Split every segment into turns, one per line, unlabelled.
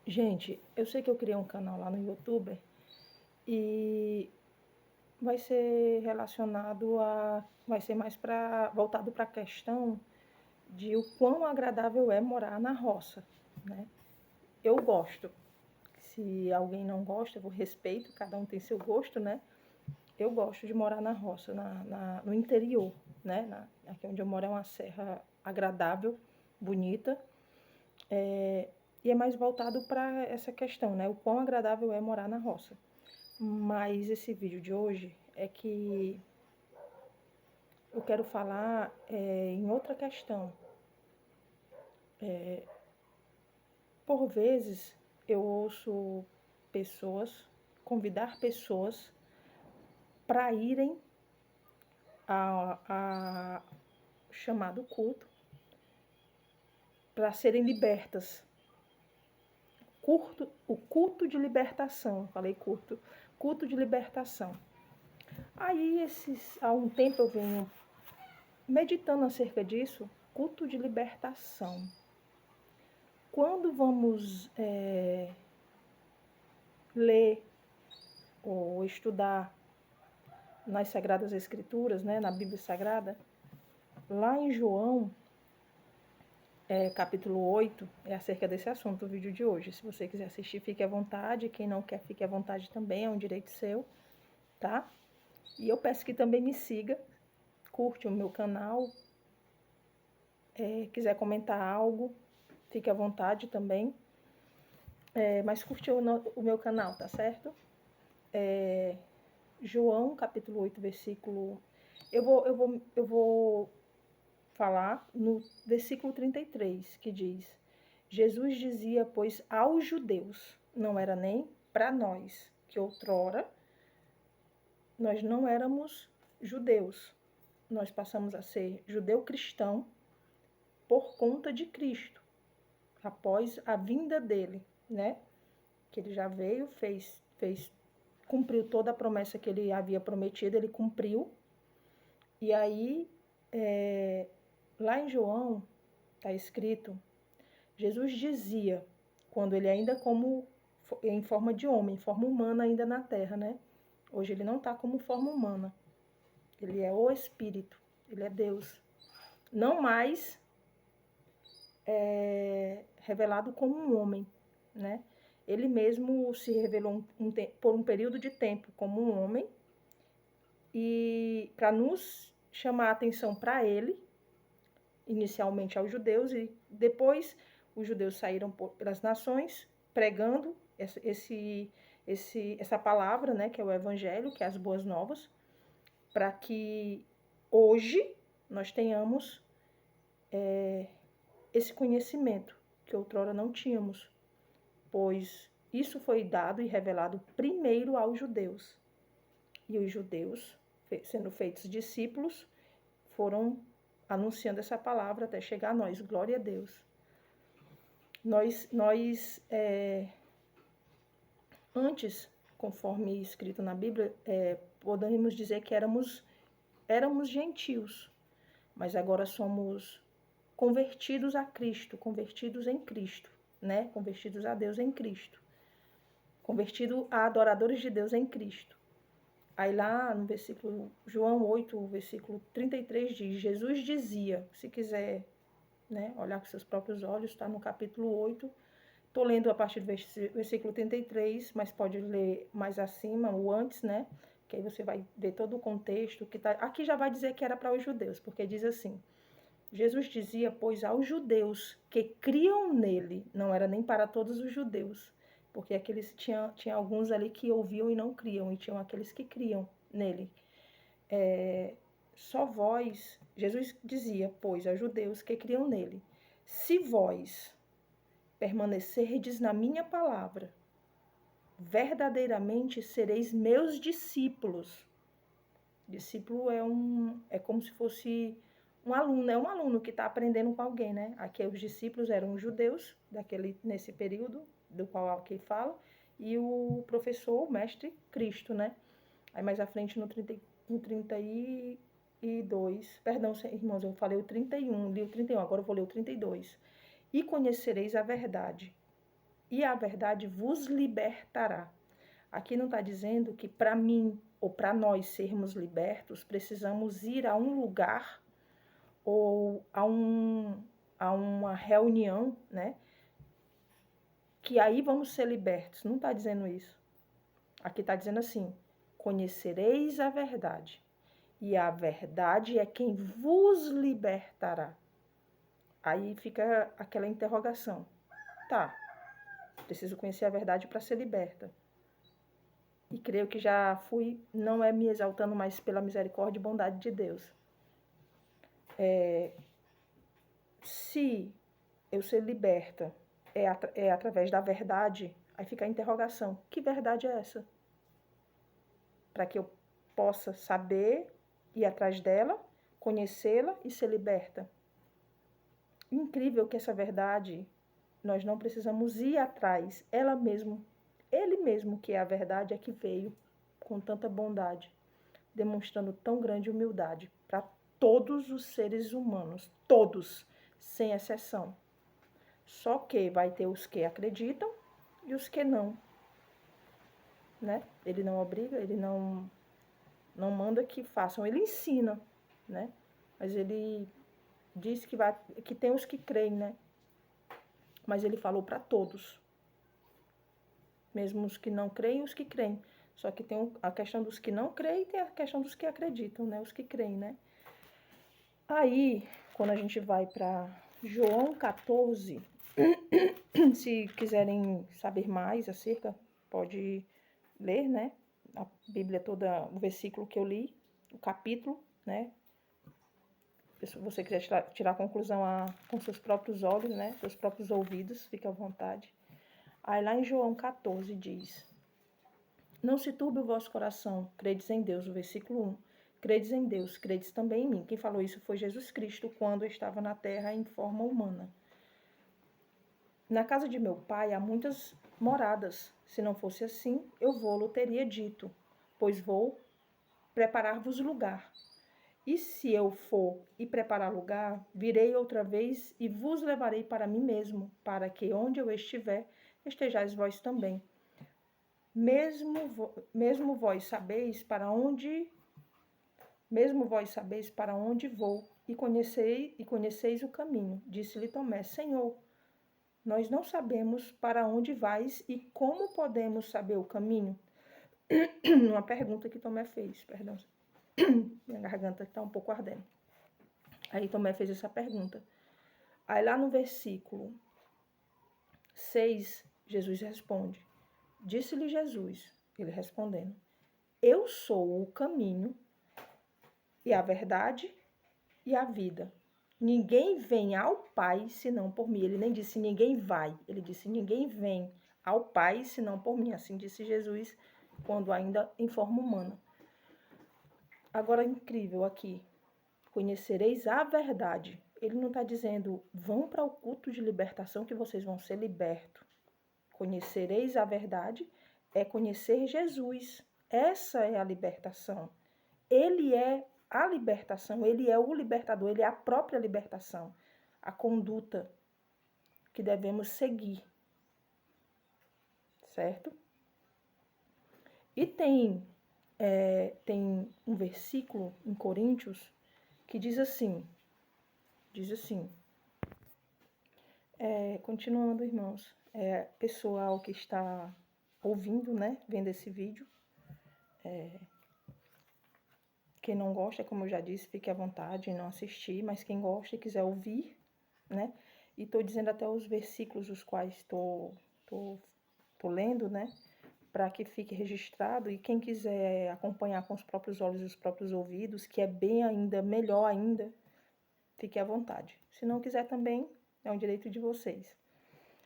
Gente, eu sei que eu criei um canal lá no YouTube e vai ser vai ser mais voltado para a questão de o quão agradável é morar na roça, né? Eu gosto. Se alguém não gosta, eu respeito, cada um tem seu gosto, né? Eu gosto de morar na roça, no interior, né? Aqui onde eu moro é uma serra agradável, bonita, e é mais voltado para essa questão, né? O quão agradável é morar na roça. Mas esse vídeo de hoje é que eu quero falar em outra questão. Por vezes eu ouço convidar pessoas para irem a chamado culto, para serem libertas. O culto de libertação, falei culto de libertação. Aí há um tempo eu venho meditando acerca disso, culto de libertação. Quando vamos ler ou estudar nas Sagradas Escrituras, né, na Bíblia Sagrada, lá em João, capítulo 8, é acerca desse assunto o vídeo de hoje. Se você quiser assistir, fique à vontade. Quem não quer, fique à vontade também, é um direito seu, tá? E eu peço que também me siga, curte o meu canal, quiser comentar algo, fique à vontade também. Mas curte o meu canal, tá certo? João, capítulo 8, versículo... Eu vou falar no versículo 33, que diz: Jesus dizia, pois, aos judeus, não era nem para nós, que outrora nós não éramos judeus. Nós passamos a ser judeu-cristão por conta de Cristo, após a vinda dele, né? Que ele já veio, cumpriu toda a promessa que ele havia prometido, ele cumpriu. E aí, lá em João, está escrito, Jesus dizia, quando ele ainda em forma de homem, forma humana ainda na terra, né? Hoje ele não está como forma humana. Ele é o Espírito, ele é Deus. Não mais revelado como um homem, né? Ele mesmo se revelou por um período de tempo como um homem e para nos chamar a atenção para ele, inicialmente aos judeus, e depois os judeus saíram pelas nações pregando essa palavra, né, que é o evangelho, que é as boas novas, para que hoje nós tenhamos esse conhecimento que outrora não tínhamos, pois isso foi dado e revelado primeiro aos judeus. E os judeus, sendo feitos discípulos, foram anunciando essa palavra até chegar a nós. Glória a Deus. Antes, conforme escrito na Bíblia, podemos dizer que éramos gentios, mas agora somos convertidos a Cristo, convertidos em Cristo, né? Convertidos a Deus em Cristo, convertido a adoradores de Deus em Cristo. Aí lá no versículo, João 8, versículo 33 diz, Jesus dizia, se quiser, né, olhar com seus próprios olhos, está no capítulo 8, estou lendo a partir do versículo 33, mas pode ler mais acima, ou antes, né, que aí você vai ver todo o contexto, aqui já vai dizer que era para os judeus, porque diz assim, Jesus dizia, pois aos judeus que criam nele, não era nem para todos os judeus, porque tinha alguns ali que ouviam e não criam, e tinham aqueles que criam nele. Só vós, Jesus dizia, pois, aos judeus que criam nele, se vós permanecerdes na minha palavra, verdadeiramente sereis meus discípulos. Discípulo é como se fosse um aluno que está aprendendo com alguém, né? Aqui os discípulos eram os judeus, nesse período do qual aqui fala, e o professor, o mestre, Cristo, né? Aí mais à frente no 32, perdão, irmãos, eu falei o 31, li o 31, agora eu vou ler o 32. E conhecereis a verdade, e a verdade vos libertará. Aqui não está dizendo que para mim ou para nós sermos libertos, precisamos ir a um lugar ou a uma reunião, né? Que aí vamos ser libertos. Não está dizendo isso. Aqui está dizendo assim: conhecereis a verdade, e a verdade é quem vos libertará. Aí fica aquela interrogação. Tá, preciso conhecer a verdade para ser liberta. E creio que já fui, não é me exaltando, mas pela misericórdia e bondade de Deus. Se eu ser liberta é através da verdade, aí fica a interrogação. Que verdade é essa? Para que eu possa saber, ir atrás dela, conhecê-la e ser liberta. Incrível que essa verdade, nós não precisamos ir atrás. Ele mesmo que é a verdade, é que veio com tanta bondade, demonstrando tão grande humildade para todos os seres humanos, todos, sem exceção. Só que vai ter os que acreditam e os que não, né? Ele não obriga, ele não manda que façam, ele ensina, né? Mas ele diz que tem os que creem, né? Mas ele falou para todos, mesmo os que não creem e os que creem. Só que tem a questão dos que não creem e tem a questão dos que acreditam, né? Os que creem, né? Aí, quando a gente vai para João 14, se quiserem saber mais acerca, pode ler, né? A Bíblia toda, o versículo que eu li, o capítulo, né? Se você quiser tirar a conclusão com seus próprios olhos, né? Seus próprios ouvidos, fique à vontade. Aí lá em João 14 diz: não se turbe o vosso coração, credes em Deus, o versículo 1. Credes em Deus, credes também em mim. Quem falou isso foi Jesus Cristo, quando estava na terra em forma humana. Na casa de meu pai há muitas moradas. Se não fosse assim, eu vou-lo teria dito, pois vou preparar-vos lugar. E se eu for e preparar lugar, virei outra vez e vos levarei para mim mesmo, para que onde eu estiver, estejais vós também. Mesmo vós sabeis para onde vou, e conheceis o caminho. Disse-lhe Tomé: Senhor, nós não sabemos para onde vais e como podemos saber o caminho? Uma pergunta que Tomé fez, perdão. Minha garganta está um pouco ardendo. Aí Tomé fez essa pergunta. Aí lá no versículo 6, Jesus responde. Disse-lhe Jesus, ele respondendo: eu sou o caminho e a verdade e a vida. Ninguém vem ao Pai senão por mim. Ele nem disse ninguém vai, ele disse ninguém vem ao Pai senão por mim. Assim disse Jesus, quando ainda em forma humana. Agora, incrível aqui, conhecereis a verdade. Ele não está dizendo, vão para o culto de libertação que vocês vão ser libertos. Conhecereis a verdade é conhecer Jesus. Essa é a libertação. Ele é a libertação, ele é o libertador, ele é a própria libertação. A conduta que devemos seguir. Certo? E tem um versículo em Coríntios que diz assim, continuando, irmãos, pessoal que está ouvindo, né, vendo esse vídeo, quem não gosta, como eu já disse, fique à vontade em não assistir, mas quem gosta e quiser ouvir, né, e estou dizendo até os versículos os quais estou lendo, né, para que fique registrado, e quem quiser acompanhar com os próprios olhos e os próprios ouvidos, que é bem ainda, melhor ainda, fique à vontade. Se não quiser também, é um direito de vocês.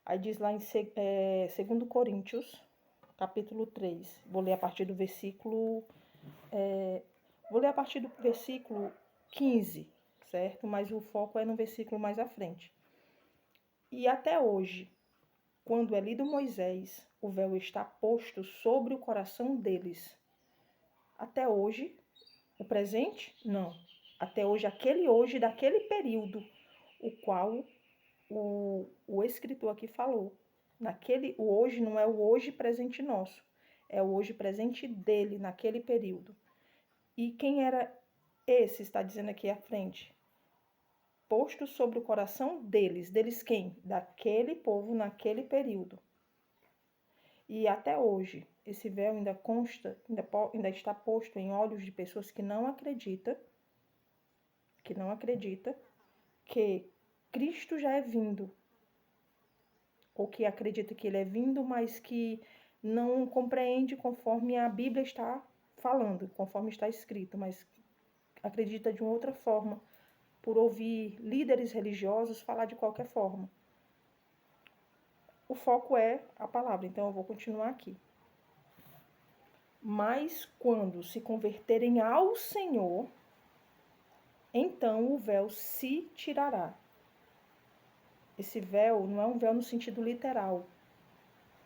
Aí diz lá em 2 Coríntios, capítulo 3, vou ler a partir do versículo 15, certo? Mas o foco é no versículo mais à frente. E até hoje, quando é lido Moisés, o véu está posto sobre o coração deles. Até hoje, o presente? Não. Até hoje, aquele hoje daquele período, o qual o escritor aqui falou, O hoje não é o hoje presente nosso, é o hoje presente dele naquele período. E quem era esse, está dizendo aqui à frente? Posto sobre o coração deles. Deles quem? Daquele povo naquele período. E até hoje, esse véu ainda consta, ainda está posto em olhos de pessoas que não acreditam que Cristo já é vindo, ou que acredita que ele é vindo, mas que não compreende conforme a Bíblia está falando, conforme está escrito, mas acredita de uma outra forma, por ouvir líderes religiosos falar de qualquer forma. O foco é a palavra, então eu vou continuar aqui. Mas quando se converterem ao Senhor, então o véu se tirará. Esse véu não é um véu no sentido literal.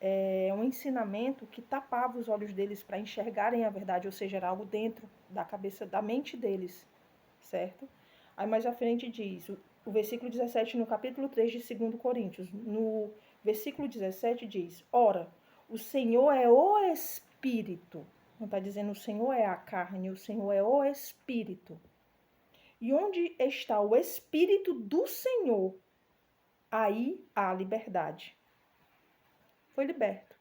É um ensinamento que tapava os olhos deles para enxergarem a verdade, ou seja, era algo dentro da cabeça, da mente deles, certo? Aí mais à frente diz, o versículo 17 no capítulo 3 de 2 Coríntios, no versículo 17 diz, ora, o Senhor é o Espírito. Não está dizendo o Senhor é a carne, o Senhor é o Espírito. E onde está o Espírito do Senhor, aí há liberdade. Foi liberto.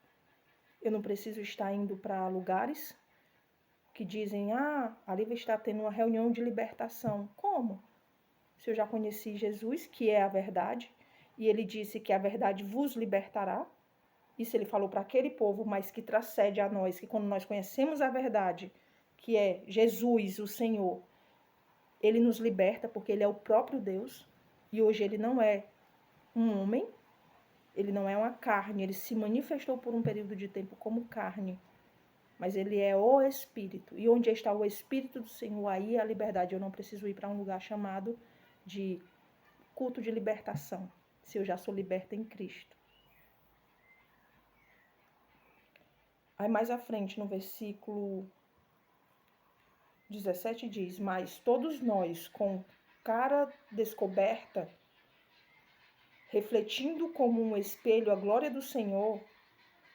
Eu não preciso estar indo para lugares que dizem, ali vai estar tendo uma reunião de libertação. Como? Se eu já conheci Jesus, que é a verdade, e ele disse que a verdade vos libertará. Isso ele falou para aquele povo, mas que transcende a nós, que quando nós conhecemos a verdade, que é Jesus, o Senhor, ele nos liberta porque ele é o próprio Deus. E hoje ele não é um homem, ele não é uma carne, ele se manifestou por um período de tempo como carne. Mas ele é o Espírito. E onde está o Espírito do Senhor, aí é a liberdade. Eu não preciso ir para um lugar chamado de culto de libertação, se eu já sou liberta em Cristo. Aí mais à frente, no versículo 17 diz, mas todos nós, com cara descoberta, refletindo como um espelho a glória do Senhor,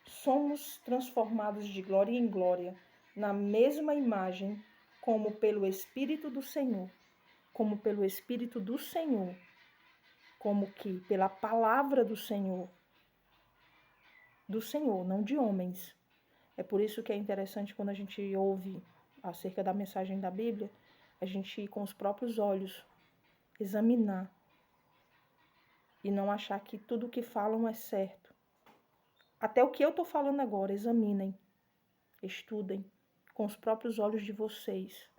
somos transformados de glória em glória, na mesma imagem, como pelo Espírito do Senhor. Como pelo Espírito do Senhor. Como que pela palavra do Senhor. Do Senhor, não de homens. É por isso que é interessante quando a gente ouve acerca da mensagem da Bíblia, a gente ir com os próprios olhos, examinar. E não achar que tudo o que falam é certo. Até o que eu estou falando agora, examinem, estudem, com os próprios olhos de vocês,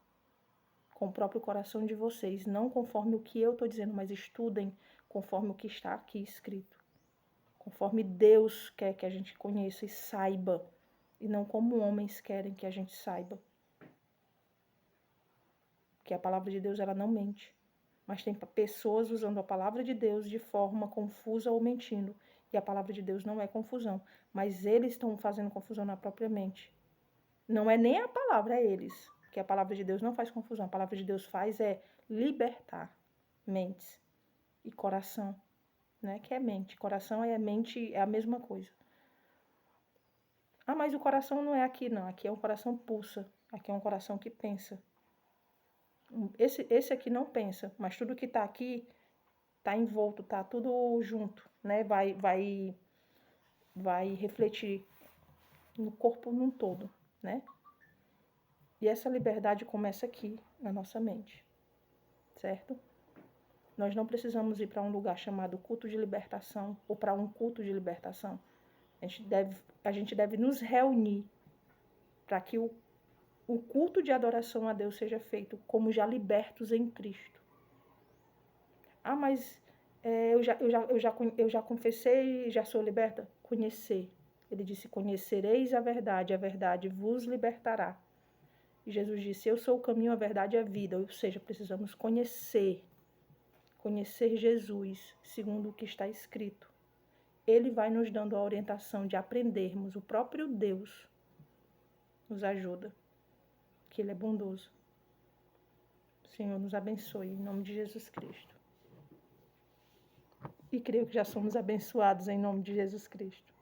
com o próprio coração de vocês, não conforme o que eu estou dizendo, mas estudem conforme o que está aqui escrito, conforme Deus quer que a gente conheça e saiba, e não como homens querem que a gente saiba. Porque a palavra de Deus, ela não mente, mas tem pessoas usando a palavra de Deus de forma confusa ou mentindo, e a palavra de Deus não é confusão, mas eles estão fazendo confusão na própria mente. Não é nem a palavra, é eles. Porque a palavra de Deus não faz confusão. A palavra de Deus faz é libertar mentes e coração. Né? Que é mente. Coração é mente, é a mesma coisa. Mas o coração não é aqui, não. Aqui é um coração pulsa. Aqui é um coração que pensa. Esse aqui não pensa, mas tudo que está aqui está envolto, está tudo junto, né? Vai refletir no corpo num todo, né? E essa liberdade começa aqui, na nossa mente, certo? Nós não precisamos ir para um lugar chamado culto de libertação ou para um culto de libertação. A gente deve nos reunir para que o culto de adoração a Deus seja feito como já libertos em Cristo. Mas eu já confessei e já sou liberta? Conhecer. Ele disse, conhecereis a verdade vos libertará. E Jesus disse, eu sou o caminho, a verdade e a vida. Ou seja, precisamos conhecer Jesus, segundo o que está escrito. Ele vai nos dando a orientação de aprendermos. O próprio Deus nos ajuda, que Ele é bondoso. O Senhor nos abençoe, em nome de Jesus Cristo. e creio que já somos abençoados em nome de Jesus Cristo.